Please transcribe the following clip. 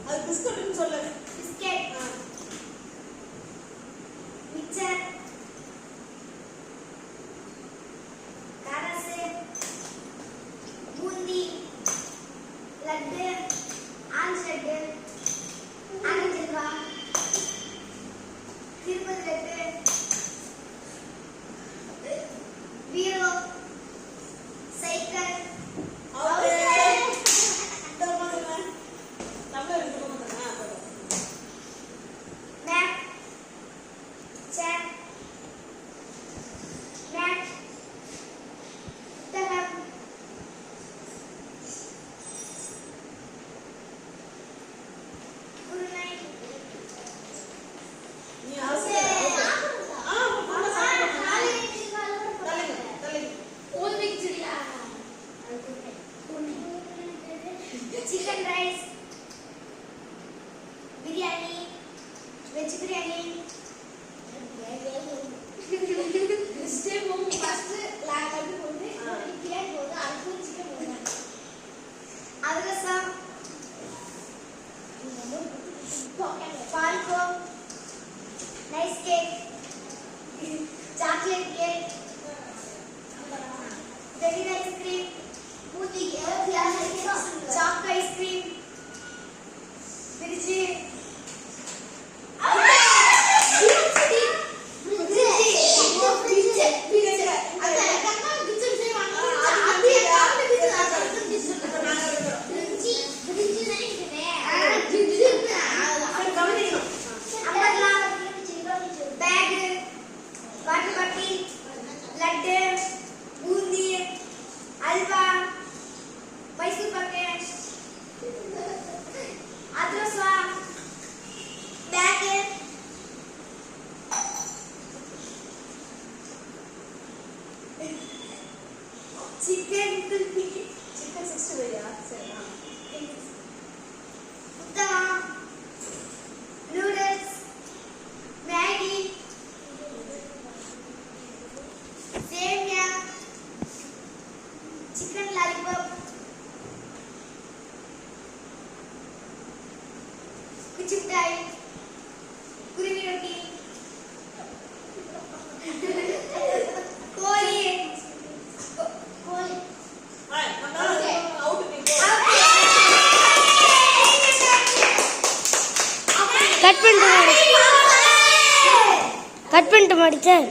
அது பிஸ்கட்னு சொல்லு. பிஸ்கட். மிக்சர். கரசு. பூந்தி. லட்டு. ஆரஞ்சு லட்டு. ஆரஞ்சு அல்வா. திருப்பதி லட்டு. பீரோ. Cycle. Chicken rice, biryani, veg biryani. This day we first lag adu kondu clear podu adhu chicken podu. Adrasam, palko, nice cake, chocolate cake, vanilla ice cream, booty chocolate ice cream, virgin. Chicken 65 ya sir. Uttama, noodles, Maggi, Semia, chicken lollipop, kuchiptai, kurimi roti, cut பண்ணிட்டு மாடிச்சேன்.